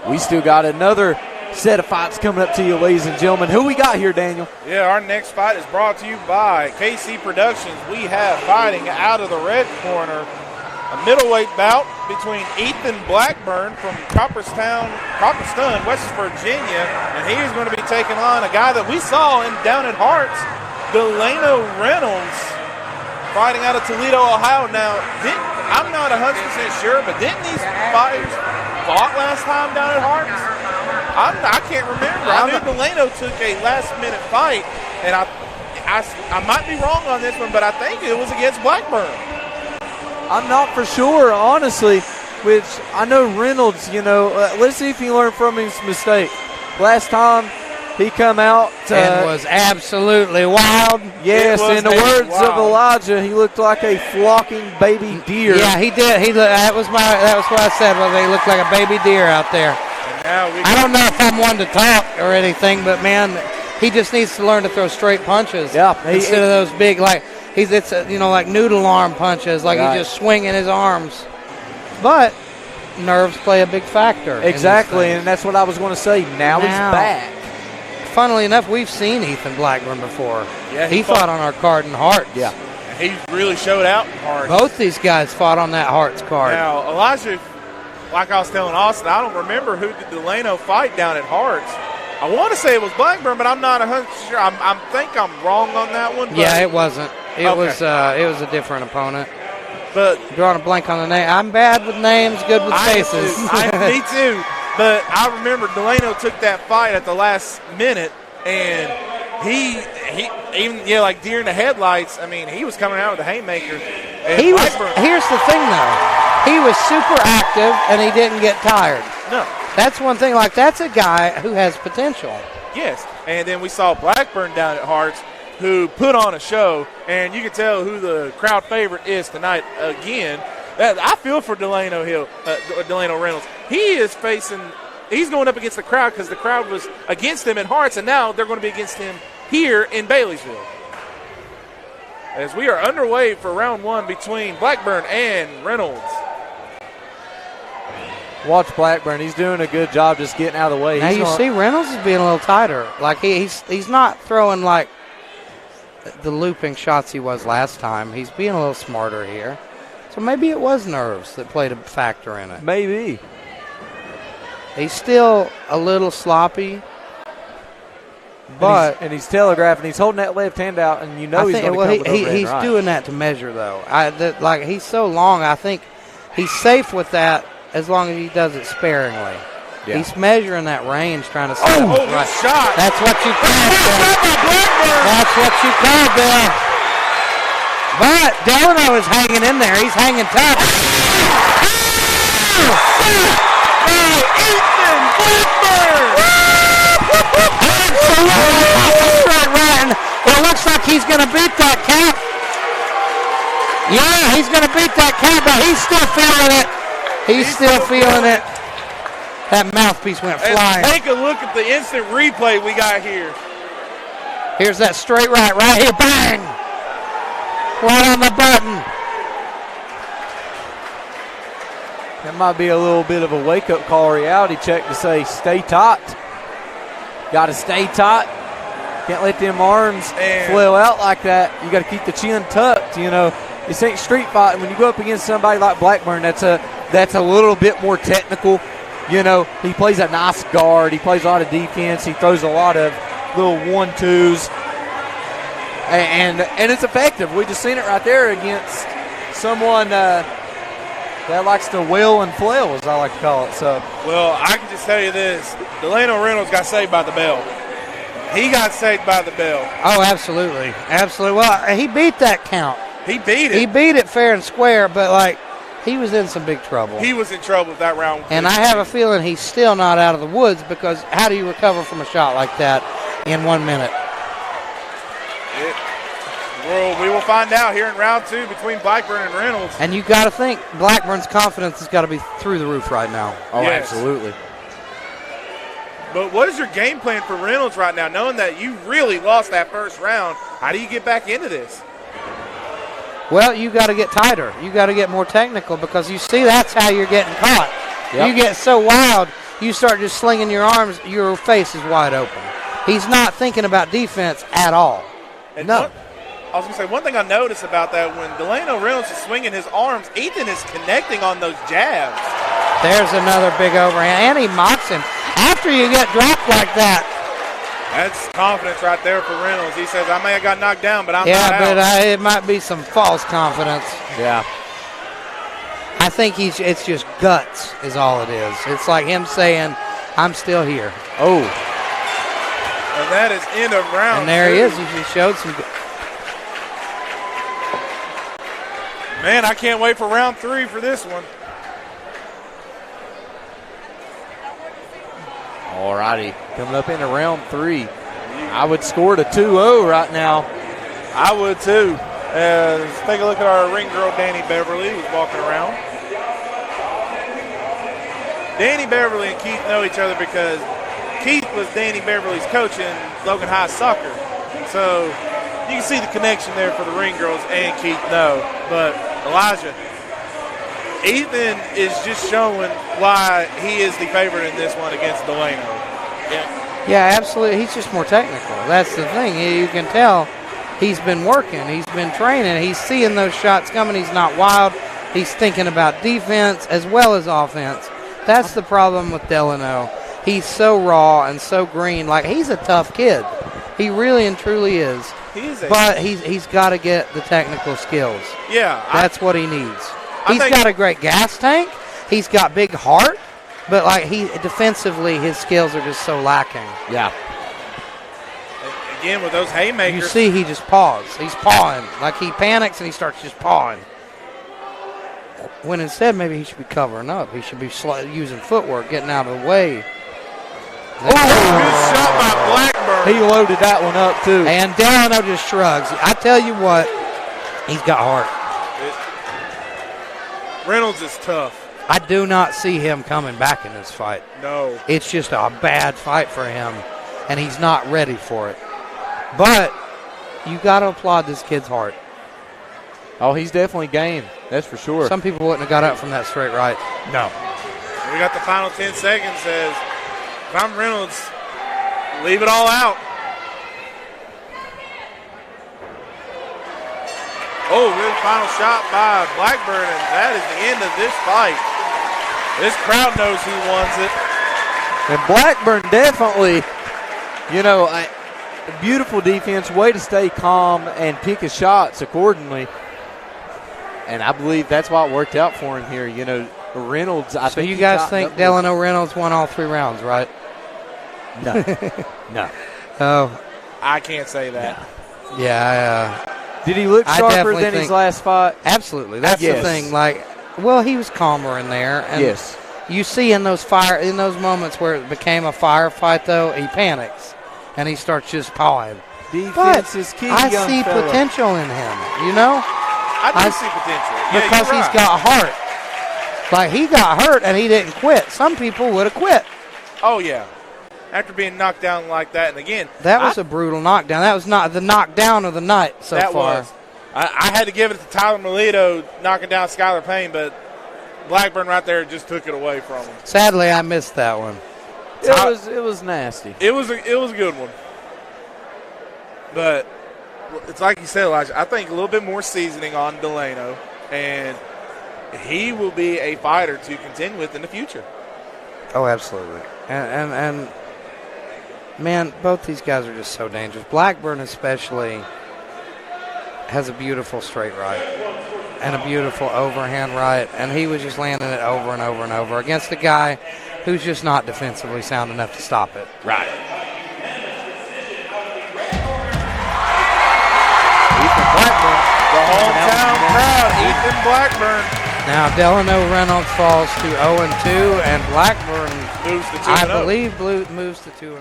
we still got another set of fights coming up to you, ladies and gentlemen. Who we got here, Daniel? Yeah, our next fight is brought to you by KC Productions. We have fighting out of the red corner, a middleweight bout between Ethan Blackburn from Kopperston, West Virginia, and he is going to be taking on a guy that we saw down at Hearts, Delano Reynolds, fighting out of Toledo, Ohio. Now, I'm not 100% sure, but didn't these fighters fought last time down at Hearts? I can't remember. I knew Delano took a last-minute fight, and I might be wrong on this one, but I think it was against Blackburn. I'm not for sure, honestly, which I know Reynolds, let's see if he learned from his mistake. Last time he come out. And was absolutely wild. Yes, in the words of Elijah, he looked like a flocking baby deer. Yeah, he did. That was what I said, he looked like a baby deer out there. I don't know if I'm one to talk or anything, but, man, he just needs to learn to throw straight punches. Yeah. Instead of those big, like noodle arm punches, like he's just swinging his arms. But nerves play a big factor. Exactly, and that's what I was going to say. Now he's back. Funnily enough, we've seen Ethan Blackburn before. Yeah, he fought on our card in Hearts. Yeah. He really showed out in Hearts. Both these guys fought on that Hearts card. Now, Elijah, like I was telling Austin, I don't remember who did Delano fight down at Hearts. I want to say it was Blackburn, but I'm not 100% sure. I think I'm wrong on that one. Yeah, it wasn't. It was a different opponent. But drawing a blank on the name. I'm bad with names, good with faces. Me too. But I remember Delano took that fight at the last minute, and he even like deer in the headlights. I mean, he was coming out with a haymaker. Here's the thing, though. He was super active, and he didn't get tired. No. That's one thing. Like, that's a guy who has potential. Yes. And then we saw Blackburn down at Hearts, who put on a show, and you can tell who the crowd favorite is tonight again. I feel for Delano Reynolds. He's going up against the crowd because the crowd was against him at Hearts, and now they're going to be against him here in Baileysville. As we are underway for round one between Blackburn and Reynolds. Watch Blackburn. He's doing a good job just getting out of the way. Now you see Reynolds is being a little tighter. Like he's not throwing like the looping shots he was last time. He's being a little smarter here. So maybe it was nerves that played a factor in it. Maybe. He's still a little sloppy. But he's telegraphing. He's holding that left hand out, and he's going to come with he's right. doing that to measure, though. He's so long. I think he's safe with that as long as he does it sparingly. Yeah. He's measuring that range, trying to set up right. Shot. That's what you call, Bill. That's what you call, Bill. But Delano is hanging in there. He's hanging tough. Ethan Blackburn! It looks like he's going to beat that count. Yeah, he's going to beat that count, but he's still feeling it. He's still feeling it. That mouthpiece went flying. And take a look at the instant replay we got here. Here's that straight right here. Bang! Right on the button. That might be a little bit of a wake-up call, reality check to say stay taut. Got to stay taut. Can't let them arms flail out like that. You got to keep the chin tucked. This ain't street fighting. When you go up against somebody like Blackburn, that's a little bit more technical. He plays a nice guard. He plays a lot of defense. He throws a lot of little 1-2s, and it's effective. We just seen it right there against someone that likes to wail and flail, as I like to call it. So, well, I can just tell you this: Delano Reynolds got saved by the bell. He got saved by the bell. Oh, absolutely, absolutely. Well, he beat that count. He beat it. He beat it fair and square, but he was in some big trouble. He was in trouble with that round. And I have a feeling he's still not out of the woods, because how do you recover from a shot like that in 1 minute? Well, we will find out here in round two between Blackburn and Reynolds. And you got to think Blackburn's confidence has got to be through the roof right now. Oh, yes. Absolutely. But what is your game plan for Reynolds right now, knowing that you really lost that first round? How do you get back into this? Well, you got to get tighter. You got to get more technical, because you see that's how you're getting caught. Yep. You get so wild. you start just slinging your arms, your face is wide open. He's not thinking about defense at all. And No. I was going to say, one thing I noticed about that, when Delano Reynolds is swinging his arms, Ethan is connecting on those jabs. There's another big overhand, and he mocks him. After you get dropped like that. That's confidence right there for Reynolds. He says, I may have got knocked down, but I'm not Yeah, out. but it might be some false confidence. Yeah. I think it's just guts is all it is. It's like him saying, I'm still here. Oh. And that is end of round And there 2. he is. He showed some. Man, I can't wait for round 3 for this one. All righty. Coming up into round 3. I would score to 2-0 right now. I would too. Let's take a look at our ring girl, Danny Beverly, who's walking around. Danny Beverly and Keith know each other because Keith was Danny Beverly's coach in Logan High Soccer. So you can see the connection there for the ring girls and Keith know. But Elijah, Ethan is just showing why he is the favorite in this one against Delano. Yeah, absolutely. He's just more technical. That's the thing. You can tell he's been working. He's been training. He's seeing those shots coming. He's not wild. He's thinking about defense as well as offense. That's the problem with Delano. He's so raw and so green. Like, he's a tough kid. He really and truly is. But he's got to get the technical skills. Yeah. That's what he needs. I He's think- got a great gas tank. He's got big heart. But, like, defensively, his skills are just so lacking. Yeah. Again, with those haymakers. You see he just paws. He's pawing. Like, he panics and he starts just pawing. When instead, maybe he should be covering up. He should be using footwork, getting out of the way. Good shot by Blackburn. He loaded that one up, too. And Delano just shrugs. I tell you what, he's got heart. Reynolds is tough. I do not see him coming back in this fight. No. It's just a bad fight for him, and he's not ready for it. But you got to applaud this kid's heart. Oh, he's definitely game. That's for sure. Some people wouldn't have got up from that straight right. No. We got the final 10 seconds. Says, if I'm Reynolds, leave it all out. Oh, good final shot by Blackburn, and that is the end of this fight. This crowd knows who wants it. And Blackburn definitely, a beautiful defense, way to stay calm and pick his shots accordingly. And I believe that's why it worked out for him here. Reynolds, So you guys think Delano Reynolds won all 3 rounds, right? No. No. Oh. I can't say that. Yeah. Did he look I sharper definitely than his think- last fight? Absolutely. That's Yes. the thing. Like, well, he was calmer in there. And Yes. you see in those moments where it became a firefight, though, he panics. And he starts just pawing. Defense is key, I young see fella. potential in him, I do see potential. Yeah, because you're he's right. got heart. Like, he got hurt and he didn't quit. Some people would have quit. Oh, yeah. After being knocked down like that, and again, That was a brutal knockdown. That was not the knockdown of the night so that far. was. I had to give it to Tyler Toledo knocking down Skylar Payne, but Blackburn right there just took it away from him. Sadly, I missed that one. It was nasty. It was a good one. But it's like you said, Elijah, I think a little bit more seasoning on Delano, and he will be a fighter to contend with in the future. Oh, absolutely. And man, both these guys are just so dangerous. Blackburn especially has a beautiful straight right and a beautiful overhand right, and he was just landing it over and over and over against a guy who's just not defensively sound enough to stop it. Right. Ethan Blackburn. The hometown crowd, Ethan Blackburn. Now, Delano Reynolds falls to 0-2, and Blackburn, Moves to 2-0. I believe, moves to 2-0.